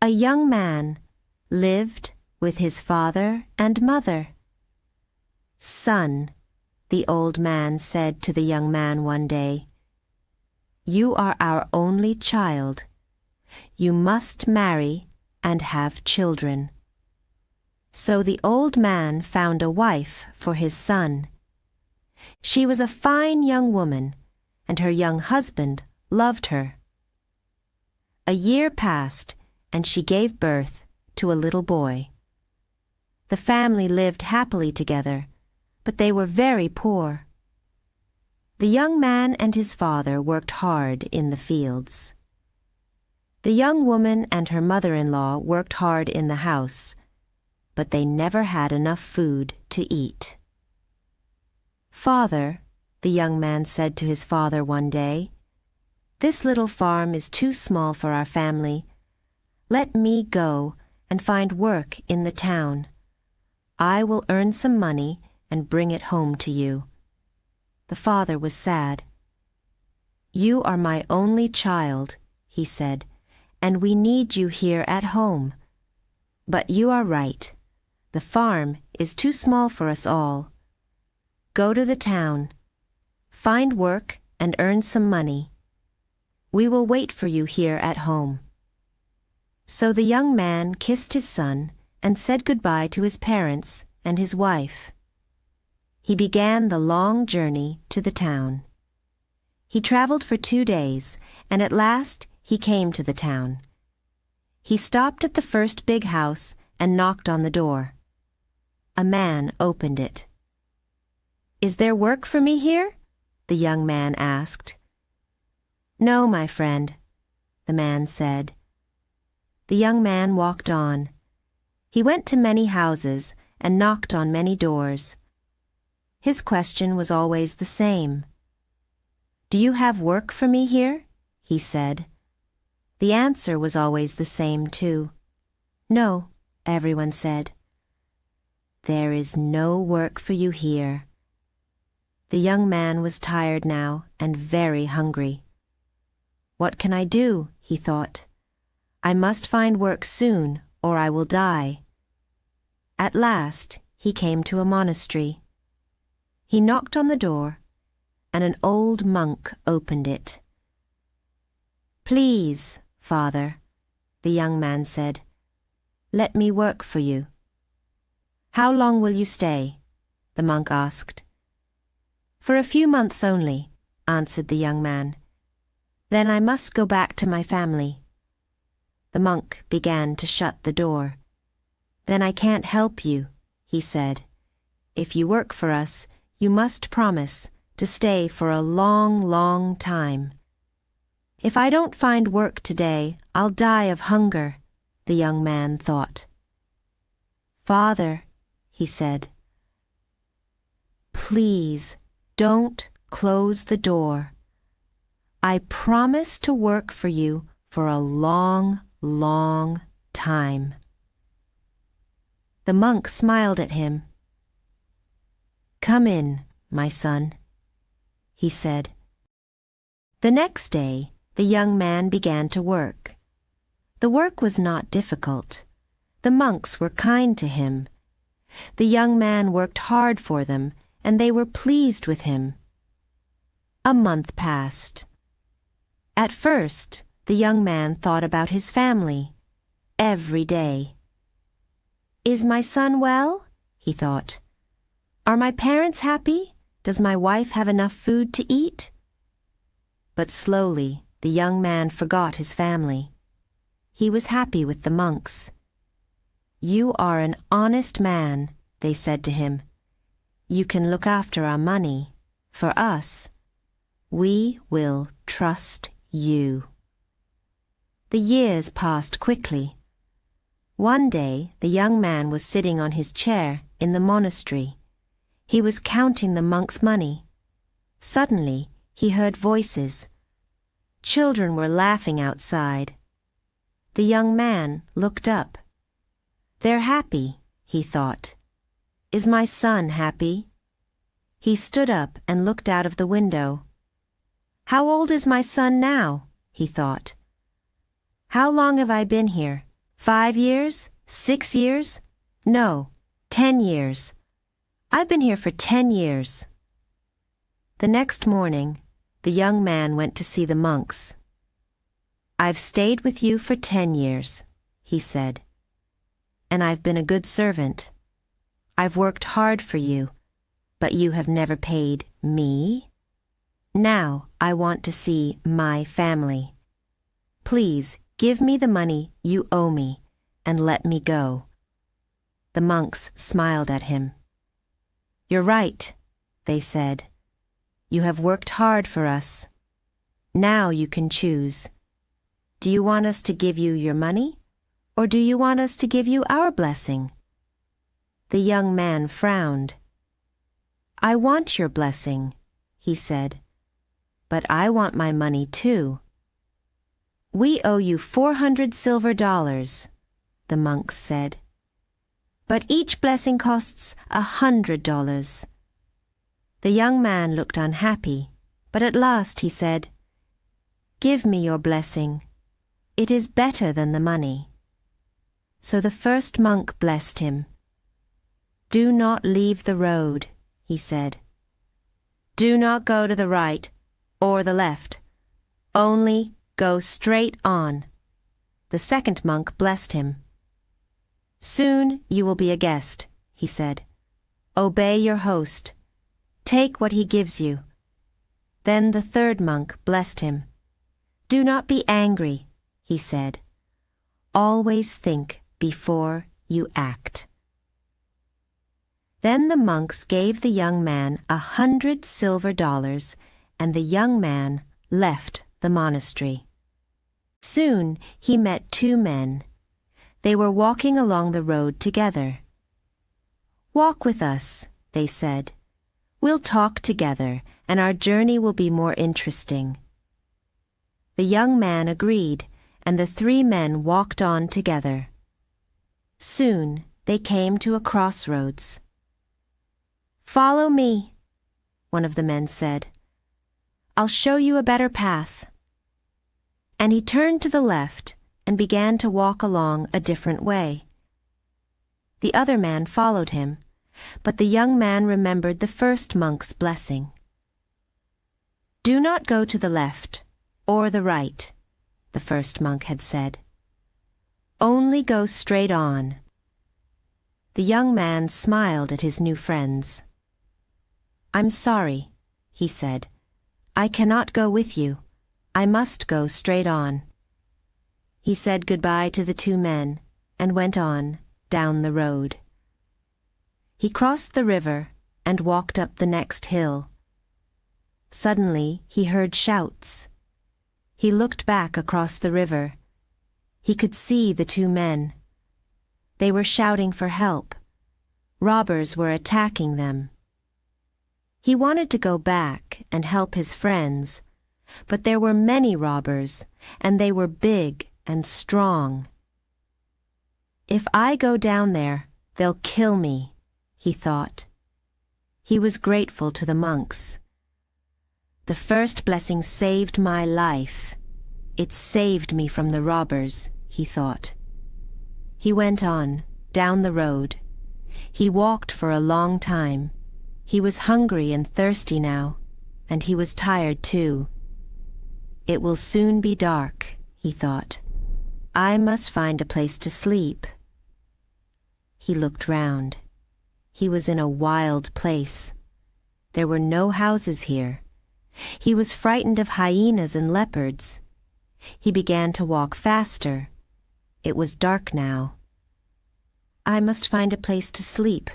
A young man lived with his father and mother. "Son," the old man said to the young man one day, "you are our only child. You must marry and have children." So the old man found a wife for his son. She was a fine young woman, and her young husband loved her. A year passed, and she gave birth to a little boy. The family lived happily together, but they were very poor. The young man and his father worked hard in the fields. The young woman and her mother-in-law worked hard in the house, but they never had enough food to eat. "Father," the young man said to his father one day, "this little farm is too small for our family. Let me go and find work in the town. I will earn some money and bring it home to you." The father was sad. "You are my only child," he said, "and we need you here at home. But you are right. The farm is too small for us all. Go to the town. Find work and earn some money. We will wait for you here at home." So the young man kissed his son and said goodbye to his parents and his wife. He began the long journey to the town. He traveled for 2 days, and at last he came to the town. He stopped at the first big house and knocked on the door. A man opened it. "Is there work for me here?" the young man asked. "No, my friend," the man said. The young man walked on. He went to many houses and knocked on many doors. His question was always the same. "Do you have work for me here?" he said. The answer was always the same, too. "No," everyone said. "There is no work for you here." The young man was tired now and very hungry. "What can I do?" he thought. "I must find work soon, or I will die." At last he came to a monastery. He knocked on the door, and an old monk opened it. "Please, Father," the young man said, "let me work for you." "How long will you stay?" the monk asked. "For a few months only," answered the young man. "Then I must go back to my family." The monk began to shut the door. "Then I can't help you," he said. "If you work for us, you must promise to stay for a long, long time." "If I don't find work today, I'll die of hunger," the young man thought. "Father," he said, "please don't close the door. I promise to work for you for a long, long time." The monk smiled at him. "Come in, my son," he said. The next day, the young man began to work. The work was not difficult. The monks were kind to him. The young man worked hard for them, and they were pleased with him. A month passed. At first, the young man thought about his family every day. "Is my son well?" he thought. "Are my parents happy? Does my wife have enough food to eat?" But slowly, the young man forgot his family. He was happy with the monks. "You are an honest man," they said to him. "You can look after our money. For us, we will trust you." The years passed quickly. One day, the young man was sitting on his chair in the monastery. He was counting the monks' money. Suddenly, he heard voices. Children were laughing outside. The young man looked up. "They're happy," he thought. "Is my son happy?" He stood up and looked out of the window. "How old is my son now?" he thought. "How long have I been here? 5 years? 6 years? No, 10 years. I've been here for 10 years. The next morning, the young man went to see the monks. I've stayed with you for 10 years, he said, and I've been a good servant. I've worked hard for you, but you have never paid me. Now I want to see my family. Please give me the money you owe me and let me go. The monks smiled at him. You're right, they said. You have worked hard for us. Now you can choose. Do you want us to give you your money, or do you want us to give you our blessing? The young man frowned. I want your blessing, he said, but I want my money too. We owe you 400 silver dollars, the monks said. But each blessing costs $100. The young man looked unhappy, but at last he said, Give me your blessing. It is better than the money. So the first monk blessed him. Do not leave the road, he said. Do not go to the right or the left. Only go straight on. The second monk blessed him. Soon you will be a guest, he said. Obey your host. Take what he gives you. Then the third monk blessed him. Do not be angry, he said. Always think before you act. Then the monks gave the young man 100 silver dollars, and the young man left the monastery. Soon he met 2 men. They were walking along the road together. Walk with us, they said. We'll talk together, and our journey will be more interesting. The young man agreed, and the 3 men walked on together. Soon they came to a crossroads. Follow me, one of the men said. I'll show you a better path. And he turned to the left and began to walk along a different way. The other man followed him, but the young man remembered the first monk's blessing. Do not go to the left or the right, the first monk had said. Only go straight on. The young man smiled at his new friends. I'm sorry, he said. I cannot go with you. I must go straight on. He said goodbye to the 2 men and went on down the road. He crossed the river and walked up the next hill. Suddenly he heard shouts. He looked back across the river. He could see the 2 men. They were shouting for help. Robbers were attacking them. He wanted to go back and help his friends, but there were many robbers, and they were big and strong. If I go down there, they'll kill me, he thought. He was grateful to the monks. The first blessing saved my life. It saved me from the robbers, he thought. He went on, down the road. He walked for a long time. He was hungry and thirsty now, and he was tired too. It will soon be dark, he thought. I must find a place to sleep. He looked round. He was in a wild place. There were no houses here. He was frightened of hyenas and leopards. He began to walk faster. It was dark now. I must find a place to sleep,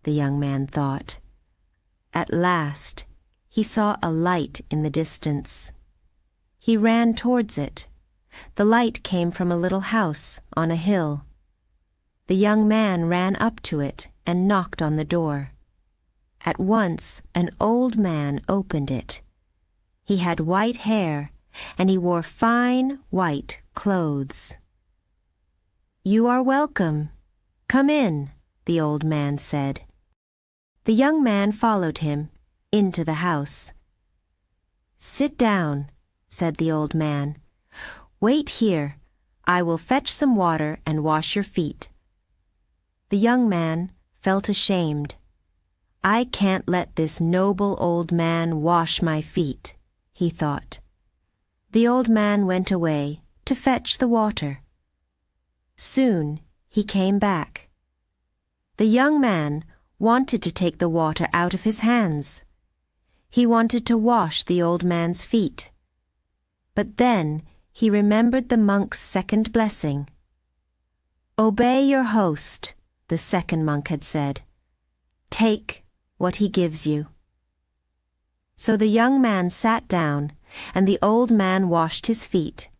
the young man thought. At last, he saw a light in the distance. He ran towards it. The light came from a little house on a hill. The young man ran up to it and knocked on the door. At once, an old man opened it. He had white hair, and he wore fine white clothes. You are welcome. Come in, the old man said. The young man followed him into the house. Sit down, said the old man. Wait here. I will fetch some water and wash your feet." The young man felt ashamed. "I can't let this noble old man wash my feet," he thought. The old man went away to fetch the water. Soon he came back. The young man wanted to take the water out of his hands. He wanted to wash the old man's feet. But then he remembered the monk's second blessing. "Obey your host," the second monk had said. "Take what he gives you." So the young man sat down, and the old man washed his feet.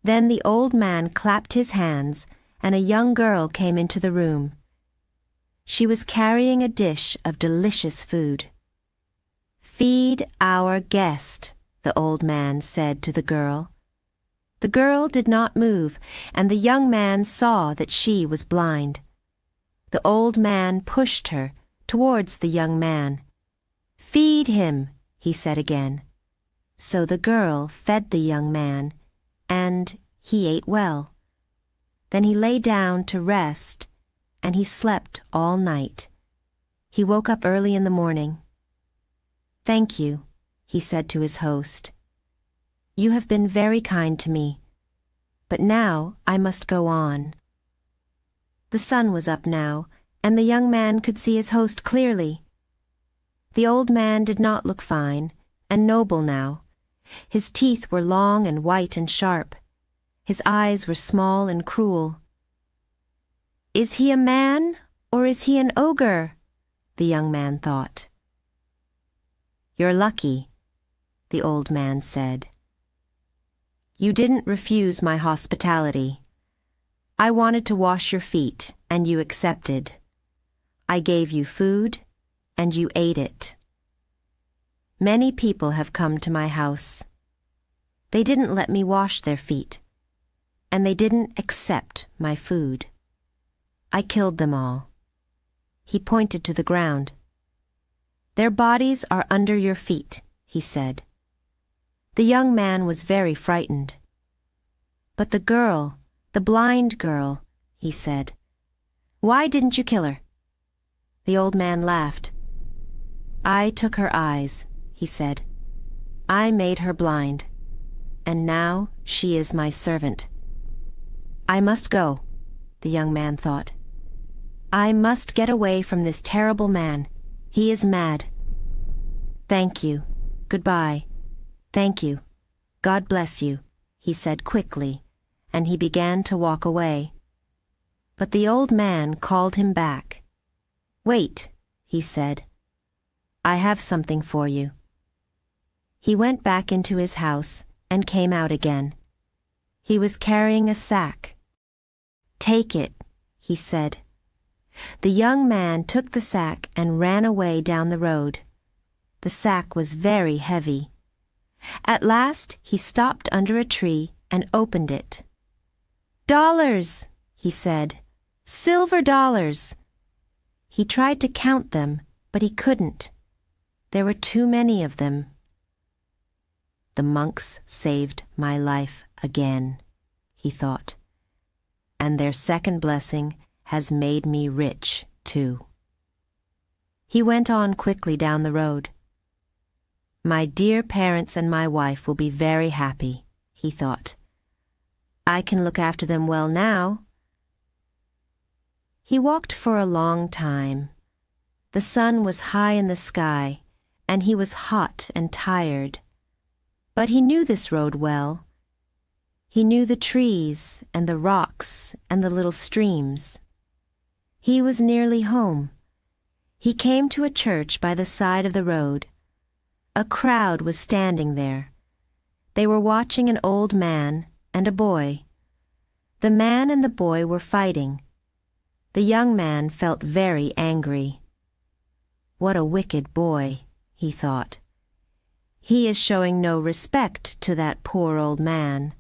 Then the old man clapped his hands, and a young girl came into the room. She was carrying a dish of delicious food. "Feed our guest," the old man said to the girl. The girl did not move, and the young man saw that she was blind. The old man pushed her towards the young man. "Feed him," he said again. So the girl fed the young man, and he ate well. Then he lay down to rest, and he slept all night. He woke up early in the morning. "Thank you," he said to his host. "You have been very kind to me, but now I must go on." The sun was up now, and the young man could see his host clearly. The old man did not look fine and noble now. His teeth were long and white and sharp. His eyes were small and cruel. "Is he a man or is he an ogre?" the young man thought. "You're lucky," the old man said. "You didn't refuse my hospitality. I wanted to wash your feet, and you accepted. I gave you food, and you ate it. Many people have come to my house. They didn't let me wash their feet, and they didn't accept my food. I killed them all." He pointed to the ground. "Their bodies are under your feet," he said. The young man was very frightened. "But the girl, the blind girl," he said. "Why didn't you kill her?" The old man laughed. "I took her eyes," he said. "I made her blind, and now she is my servant." "I must go," the young man thought. "I must get away from this terrible man. He is mad. Thank you. Goodbye. Thank you. God bless you," he said quickly, and he began to walk away. But the old man called him back. "Wait," he said. "I have something for you." He went back into his house and came out again. He was carrying a sack. "Take it," he said. The young man took the sack and ran away down the road. The sack was very heavy. At last he stopped under a tree and opened it. "Dollars," he said. "Silver dollars." He tried to count them, but he couldn't. There were too many of them. "The monks saved my life again," he thought. "And their second blessing has made me rich, too." He went on quickly down the road. "My dear parents and my wife will be very happy," he thought. "I can look after them well now." He walked for a long time. The sun was high in the sky, and he was hot and tired. But he knew this road well. He knew the trees and the rocks and the little streams. He was nearly home. He came to a church by the side of the road. A crowd was standing there. They were watching an old man and a boy. The man and the boy were fighting. The young man felt very angry. "What a wicked boy," he thought. "He is showing no respect to that poor old man."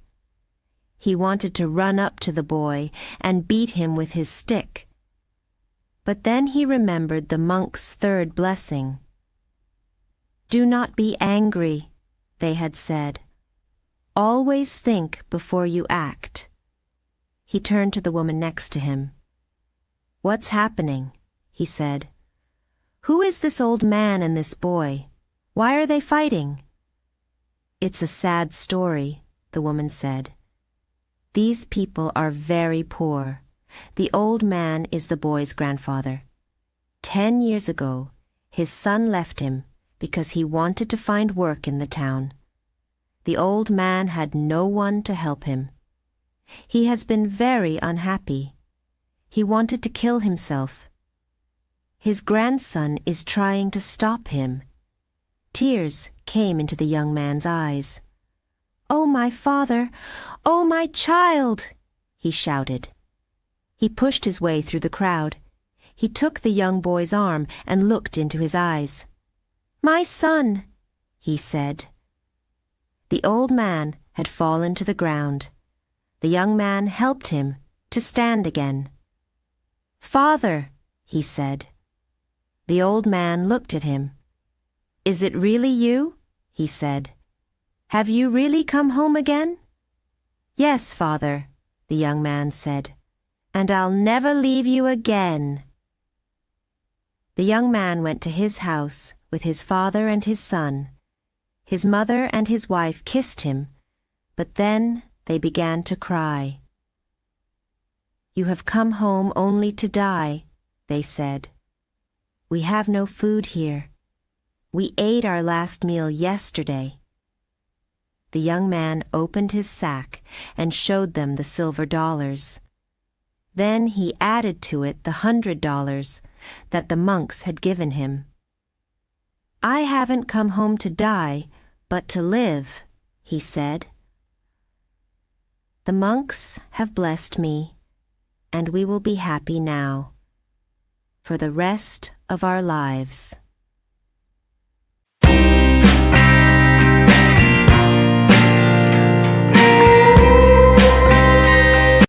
He wanted to run up to the boy and beat him with his stick. But then he remembered the monk's third blessing. "Do not be angry," they had said. "Always think before you act. He turned to the woman next to him. "What's happening?" he said. "Who is this old man and this boy? Why are they fighting?" "It's a sad story," the woman said. "These people are very poor. The old man is the boy's grandfather. 10 years ago, his son left him because he wanted to find work in the town. The old man had no one to help him. He has been very unhappy. He wanted to kill himself. His grandson is trying to stop him." Tears came into the young man's eyes. "Oh, my father! Oh, my child!" he shouted. He pushed his way through the crowd. He took the young boy's arm and looked into his eyes. "My son," he said. The old man had fallen to the ground. The young man helped him to stand again. "Father," he said. The old man looked at him. "Is it really you?" he said. "Have you really come home again?" "Yes, father," the young man said, "and I'll never leave you again." The young man went to his house with his father and his son. His mother and his wife kissed him, but then they began to cry. "You have come home only to die," they said. "We have no food here. We ate our last meal yesterday." The young man opened his sack and showed them the silver dollars. Then he added to it the $100 that the monks had given him. "I haven't come home to die, but to live," he said. "The monks have blessed me, and we will be happy now, for the rest of our lives."